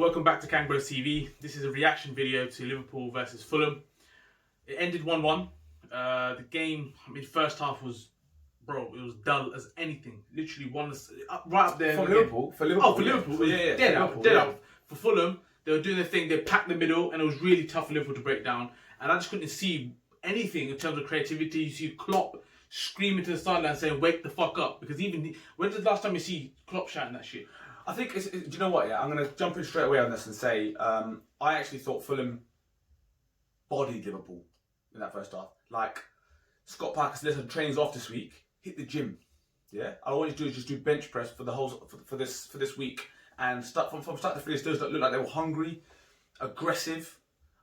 Welcome back to KangBrosTV. This is a reaction video to Liverpool versus Fulham. It ended 1-1. The game, first half was, it was dull as anything. Literally right up there. For Liverpool? For Liverpool? Oh, for Liverpool. Yeah. Dead out. For Fulham, they were doing their thing. They packed the middle, and it was really tough for Liverpool to break down. And I just couldn't see anything in terms of creativity. You see Klopp screaming to the sideline saying, "Wake the fuck up!" Because when's the last time you see Klopp shouting that shit? I think do you know what? Yeah, I'm going to jump in straight away on this and say I actually thought Fulham bodied Liverpool in that first half. Like Scott Parker said, listen, training's off this week. Hit the gym. Yeah, all you do is just do bench press for the whole for this week, and from start to finish. Those that look like they were hungry, aggressive.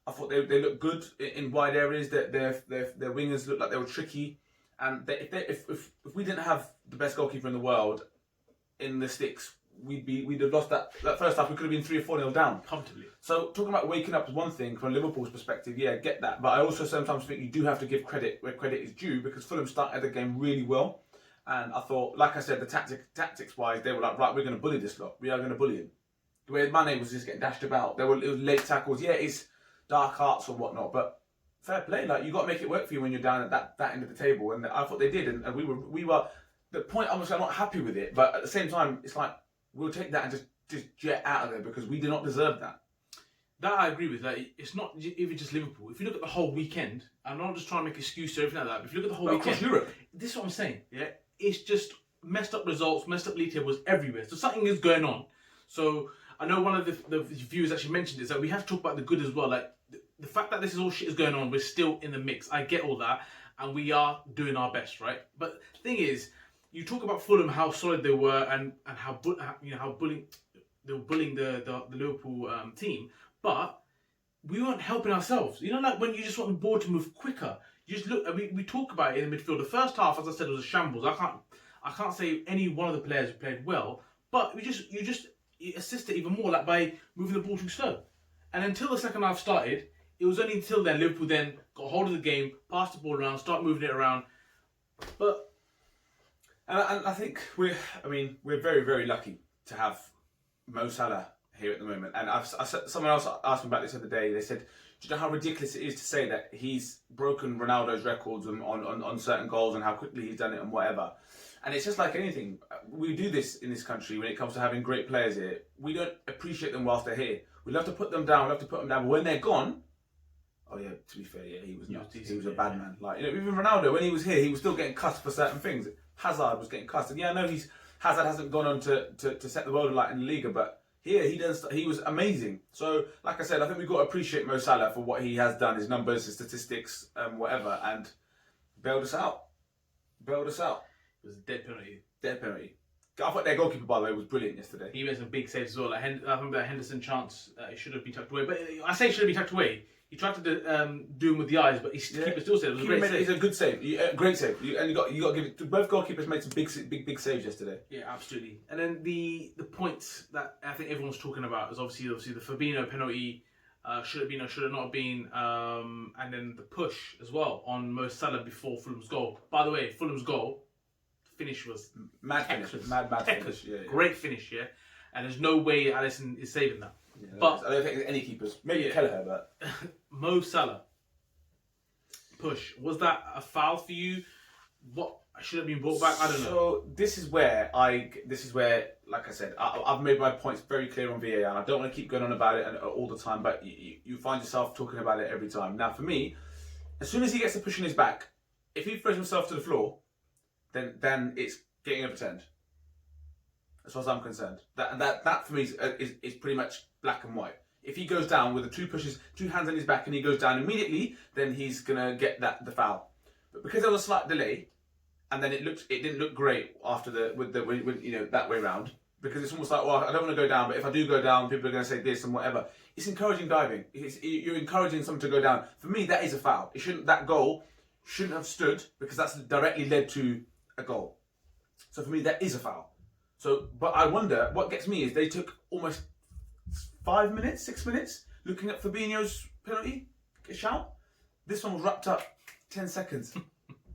I thought they looked good in wide areas. That their wingers looked like they were tricky, and if we didn't have the best goalkeeper in the world in the sticks, we'd have lost that first half. We could have been 3 or 4-0 down comfortably. So talking about waking up is one thing from Liverpool's perspective. Yeah, get that. But I also sometimes think you do have to give credit where credit is due, because Fulham started the game really well, and I thought, like I said, the tactics wise, they were like, right, we're going to bully this lot. We are going to bully him. The way Mane was just getting dashed about, it was late tackles. Yeah, it's dark arts or whatnot, but fair play. Like, you got to make it work for you when you're down at that end of the table, and I thought they did, and we were. The point, obviously, I'm not happy with it, but at the same time, it's like, we'll take that and just jet out of there, because we do not deserve that. That I agree with. Like, it's not even just Liverpool. If you look at the whole weekend, I'm not just trying to make excuses or everything like that, but if you look at the whole weekend, across Europe, this is what I'm saying. Yeah, it's just messed up results, messed up league tables everywhere. So something is going on. So I know one of the viewers actually mentioned is that we have to talk about the good as well. Like the fact that this is all shit is going on, we're still in the mix. I get all that, and we are doing our best, right? But the thing is, you talk about Fulham, how solid they were, and how they were bullying the Liverpool team, but we weren't helping ourselves. You know, like when you just want the ball to move quicker. You just look. We talk about it in the midfield. The first half, as I said, was a shambles. I can't say any one of the players played well, but you assist it even more, like by moving the ball too slow. And until the second half started, it was only until then Liverpool then got hold of the game, passed the ball around, start moving it around, but. And I think we're very, very lucky to have Mo Salah here at the moment. And someone else asked me about this the other day. They said, do you know how ridiculous it is to say that he's broken Ronaldo's records on certain goals and how quickly he's done it and whatever? And it's just like anything. We do this in this country when it comes to having great players here. We don't appreciate them whilst they're here. We love to put them down. But when they're gone, oh yeah, to be fair, yeah, he was nuts. He was a bad man. Like, you know, even Ronaldo, when he was here, he was still getting cussed for certain things. Hazard was getting cussed, and yeah, I know Hazard hasn't gone on to set the world alight in the Liga, but here he was amazing. So, like I said, I think we've got to appreciate Mo Salah for what he has done, his numbers, his statistics, whatever, and bailed us out. It was a dead penalty. I thought their goalkeeper, by the way, was brilliant yesterday. He made some big saves as well. Like, I remember that Henderson chance, it should have been tucked away. But I say it should have been tucked away. He tried to do him with the eyes, but his keeper still said it was a great save. It's a good save, great save. And you got to give it to both goalkeepers. Made some big saves yesterday. Yeah, absolutely. And then the points that I think everyone's talking about is obviously the Fabinho penalty. Should have been or should have not been, and then the push as well on Mo Salah before Fulham's goal. By the way, Fulham's goal finish was mad finish. Yeah. Great finish, yeah. And there's no way Alisson is saving that. Yeah, but I don't think there's any keepers. Maybe Kelleher, but Mo Salah push, was that a foul for you? What should have been brought back? I don't know. So this is where, like I said, I've made my points very clear on VAR, and I don't want to keep going on about it all the time. But you find yourself talking about it every time. Now, for me, as soon as he gets the push in his back, if he throws himself to the floor, then it's getting overturned. As far as I'm concerned, that for me is pretty much black and white. If he goes down with the two hands on his back, and he goes down immediately, then he's gonna get the foul. But because there was a slight delay, and then it didn't look great after that way round, because it's almost like, well, I don't want to go down, but if I do go down, people are going to say this and whatever. It's encouraging diving. You're encouraging someone to go down. For me, that is a foul. That goal shouldn't have stood, because that's directly led to a goal. So for me, that is a foul. So, but I wonder, what gets me is they took almost 6 minutes looking at Fabinho's penalty shout. This one was wrapped up 10 seconds.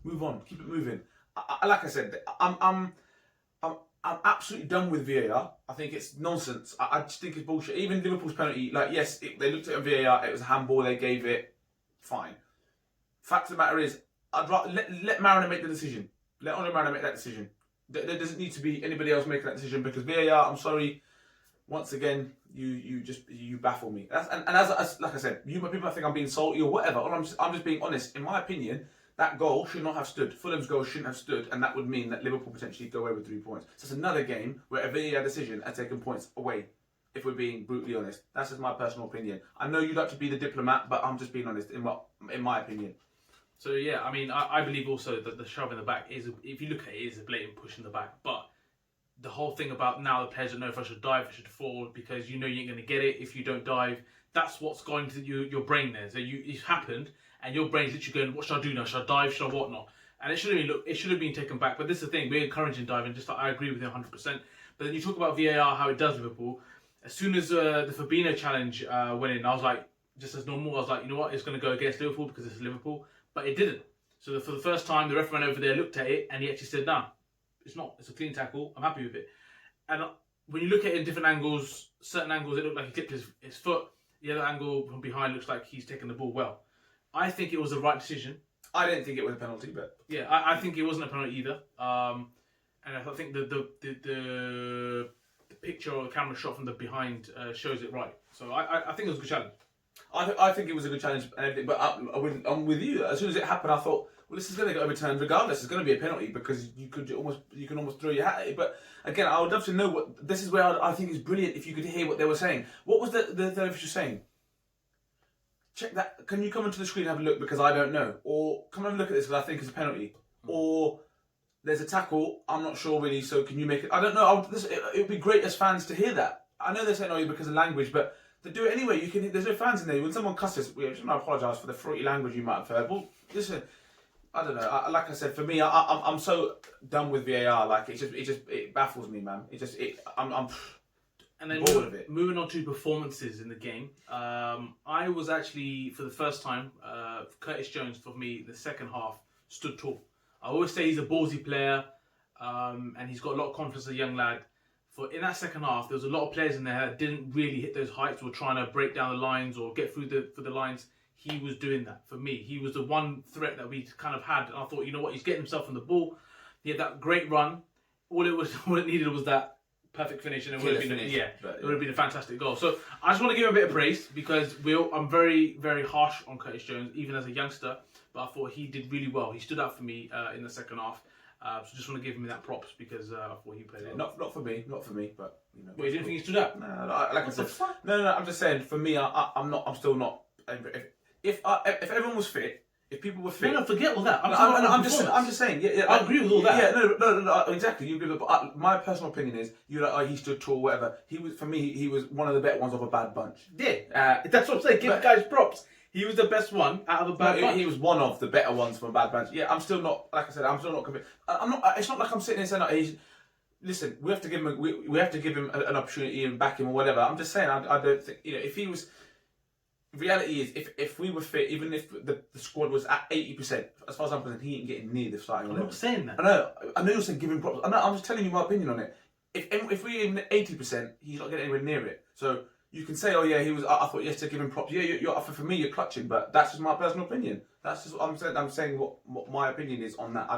Move on, keep it moving. Like I said, I'm absolutely done with VAR. I think it's nonsense. I just think it's bullshit. Even Liverpool's penalty, like, yes, they looked at a VAR, it was a handball, they gave it, fine. Fact of the matter is, I'd rather let Mariner make the decision. Let Ole Mariner make that decision. There doesn't need to be anybody else making that decision, because VAR, I'm sorry, once again, you baffle me. And as like I said, people might think I'm being salty or whatever. I'm just being honest. In my opinion, that goal should not have stood. Fulham's goal shouldn't have stood, and that would mean that Liverpool potentially go away with 3 points. So it's another game where a VAR decision had taken points away, if we're being brutally honest. That's just my personal opinion. I know you'd like to be the diplomat, but I'm just being honest in my opinion. So yeah, I mean, I believe also that the shove in the back is, if you look at it, is a blatant push in the back. But the whole thing about now the players don't know if I should dive, if I should fall, because you know you ain't going to get it if you don't dive. That's what's going to your brain there. So it's happened, and your brain's literally going, what should I do now? Should I dive? Should I whatnot? And it should have been taken back. But this is the thing, we're encouraging diving. Just like, I agree with you 100%. But then you talk about VAR, how it does Liverpool. As soon as the Fabinho challenge went in, I was like, just as normal, I was like, you know what? It's going to go against Liverpool because it's Liverpool. But it didn't. So for the first time, the referee went over there, looked at it, and he actually said, nah, it's not. It's a clean tackle. I'm happy with it. And when you look at it in different angles, certain angles, it looked like he clipped his foot. The other angle from behind looks like he's taken the ball well. I think it was the right decision. I didn't think it was a penalty, but... Yeah, I think it wasn't a penalty either. And I think the picture or the camera shot from the behind shows it right. So I think it was a good challenge. I think it was a good challenge and everything, but I'm with you. As soon as it happened, I thought, well, this is going to get overturned regardless. It's going to be a penalty because you can almost throw your hat at it. But again, I would love to know what. This is where I think it's brilliant if you could hear what they were saying. What was the official saying? Check that. Can you come onto the screen and have a look, because I don't know, or come and look at this because I think it's a penalty, or there's a tackle. I'm not sure really. So can you make it? I don't know. It would be great as fans to hear that. I know they're saying oh because of language, but they do it anyway. There's no fans in there. When someone cusses, we just want to apologise for the fruity language you might have heard. Well, listen, I don't know. Like I said, for me, I'm so done with VAR. Like it baffles me, man. I'm and then bored of it. Moving on to performances in the game, I was actually for the first time, Curtis Jones for me the second half stood tall. I always say he's a ballsy player, and he's got a lot of confidence as a young lad. In that second half, there was a lot of players in there that didn't really hit those heights or trying to break down the lines or get through the lines. He was doing that for me. He was the one threat that we kind of had. And I thought, you know what, he's getting himself on the ball. He had that great run. All it needed was that perfect finish, and it would have been it would have been a fantastic goal. So I just want to give him a bit of praise because I'm very, very harsh on Curtis Jones, even as a youngster. But I thought he did really well. He stood out for me in the second half. So just want to give him that props because I thought he played it. Not for me, but you know. Wait, you didn't think he stood out? No, like I said, no. I'm just saying. For me, I'm still not. If everyone was fit, if people were fit. No, forget all that. I'm just saying. Yeah, I agree with all that. Yeah, no, exactly. You agree with, but my personal opinion is you're like, oh, he stood tall, whatever. For me, he was one of the better ones of a bad bunch. Yeah, that's what I'm saying. Give the guys props. He was the best one out of a bad bunch. He was one of the better ones from a bad bunch. Yeah, I'm still not. Like I said, I'm still not convinced. I'm not. It's not like I'm sitting here saying, listen, we have to give him. We have to give him an opportunity and back him or whatever. I'm just saying. I don't think if he was. Reality is, if we were fit, even if the squad was at 80%, as far as I'm concerned, he ain't getting near the starting 11. I'm not saying that. I know you're saying give him props. I'm just telling you my opinion on it. If we're in 80%, he's not getting anywhere near it. So you can say, oh yeah, he was. I thought yes to give him props. Yeah, for me, you're clutching, but that's just my personal opinion. That's just what I'm saying. I'm saying what my opinion is on that.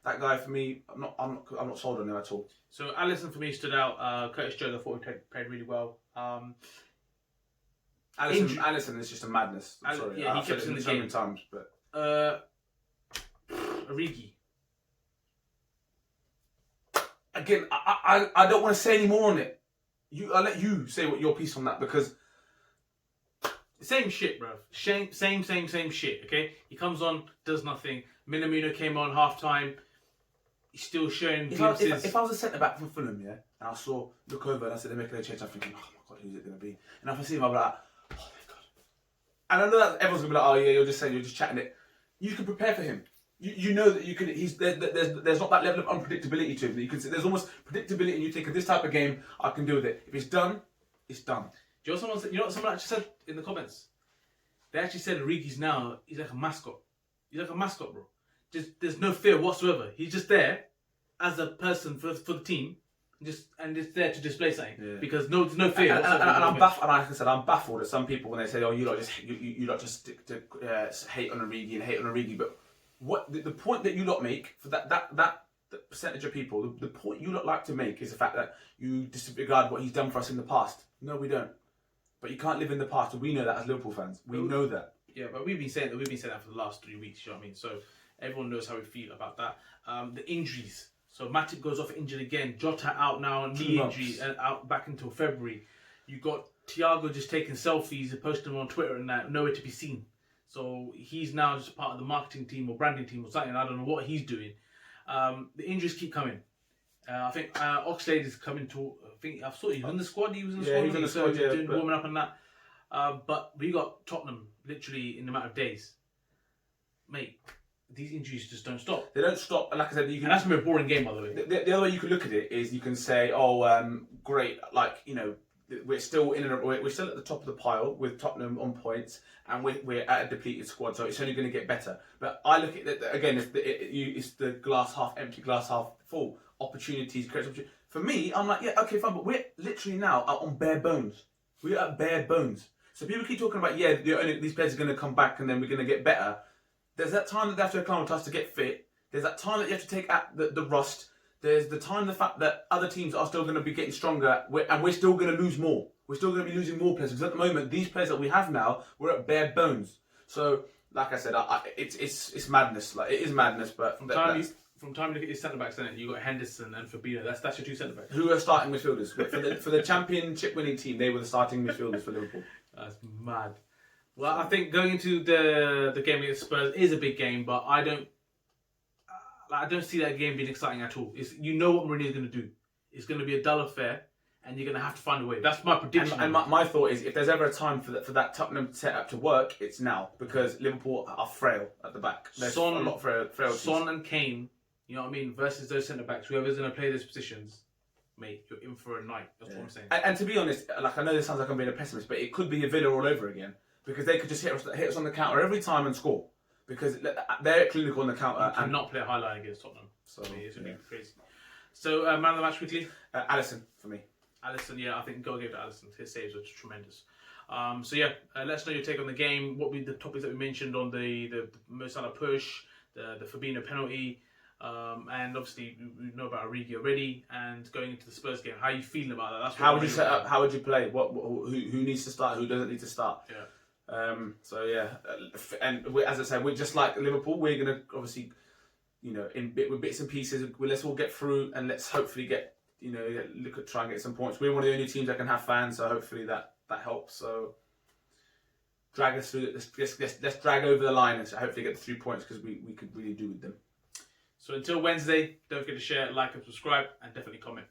That guy for me, I'm not sold on him at all. So Alisson for me stood out. Curtis Jones, I thought he played really well. Alisson is just a madness. I'm sorry. Yeah, he kept us in the game so many times, but Origi. Again, I don't want to say any more on it. I'll let you say what your piece on that because same shit, bro. Same shit. Okay, he comes on, does nothing. Minamino came on half time. He's still showing glimpses. If I was a centre back for Fulham, yeah, and I look over and I said they're making a change, I'm thinking, oh my god, who's it going to be? And if I see him, I'll be like, oh my god. And I know that everyone's going to be like, oh yeah, you're just chatting it. You can prepare for him. You know that you can. There's not that level of unpredictability to him that you can see. There's almost predictability, and you think of this type of game, I can deal with it. If it's done, it's done. Do you know what someone actually said in the comments? They actually said Origi's now, he's like a mascot. He's like a mascot, bro. There's no fear whatsoever. He's just there as a person for the team, and it's there to display something because there's no And, fear. and I'm baffled. And like I said, I'm baffled at some people when they say, "Oh, you lot just stick to hate on Origi and hate on Origi." But what the point that you lot make for that percentage of people, the point you lot like to make is the fact that you disregard what he's done for us in the past. No, we don't. But you can't live in the past, and we know that as Liverpool fans. We know that. Yeah, but we've been saying that for the last 3 weeks. You know what I mean? So everyone knows how we feel about that. The injuries. So Matip goes off injured again. Jota out now, knee injury, and out back until February. You got Thiago just taking selfies and posting them on Twitter and that, nowhere to be seen. So he's now just part of the marketing team or branding team or something. I don't know what he's doing. The injuries keep coming. I think Oxlade is coming to. I thought he was in the squad. He was in the squad. He was in the squad. Doing warming up and that. But we got Tottenham literally in a matter of days, mate. These injuries just don't stop. They don't stop. Like I said, and that's gonna be a boring game, by the way. The other way you could look at it is you can say, great, like we're still we're still at the top of the pile with Tottenham on points, and we're at a depleted squad, so it's only going to get better. But I look at it again. It's the glass half empty, glass half full. Opportunities, create opportunities. For me, I'm like, yeah, okay, fine, but we're literally now out on bare bones. We're at bare bones. So people keep talking about, these players are going to come back and then we're going to get better. There's that time that they have to acclimatise to get fit. There's that time that you have to take out the rust. There's the time, the fact that other teams are still going to be getting stronger, and we're still going to lose more. We're still going to be losing more players because at the moment, these players that we have now, we're at bare bones. So, like I said, it's madness. Like, it is madness. But from time you look at your centre backs, then you got Henderson and Fabinho. That's your two centre backs. Who are starting midfielders for the championship winning team? They were the starting midfielders for Liverpool. That's mad. Well, I think going into the game against Spurs is a big game, but I don't see that game being exciting at all. You know what Mourinho's going to do. It's going to be a dull affair, and you're going to have to find a way. That's my prediction. And my thought is, if there's ever a time for that Tottenham setup to work, it's now, because Liverpool are frail at the back. There's a lot of frailties. Son and Kane, you know what I mean, versus those centre backs. Whoever's going to play those positions, mate, you're in for a night. That's what I'm saying. And to be honest, like, I know this sounds like I'm being a pessimist, but it could be a Villa all over again, because they could just hit us on the counter every time and score. Because they're clinical on the counter. And not play a high line against Tottenham. So it's going to be crazy. So, man of the match quickly? Alisson, for me. Alisson, yeah, I think go give it to Alisson. His saves were tremendous. Let us know your take on the game. What were the topics that we mentioned on the Mo Salah push, the Fabinho penalty, and obviously we know about Origi already. And going into the Spurs game, how are you feeling about that? How would you set up? How would you play? Who needs to start? Who doesn't need to start? Yeah. And as I said, we're just like Liverpool. We're gonna obviously, with bits and pieces. Let's all get through, and let's hopefully get, try and get some points. We're one of the only teams that can have fans, so hopefully that helps. So drag us through. Let's drag over the line and hopefully get the 3 points, because we could really do with them. So until Wednesday, don't forget to share, like, and subscribe, and definitely comment.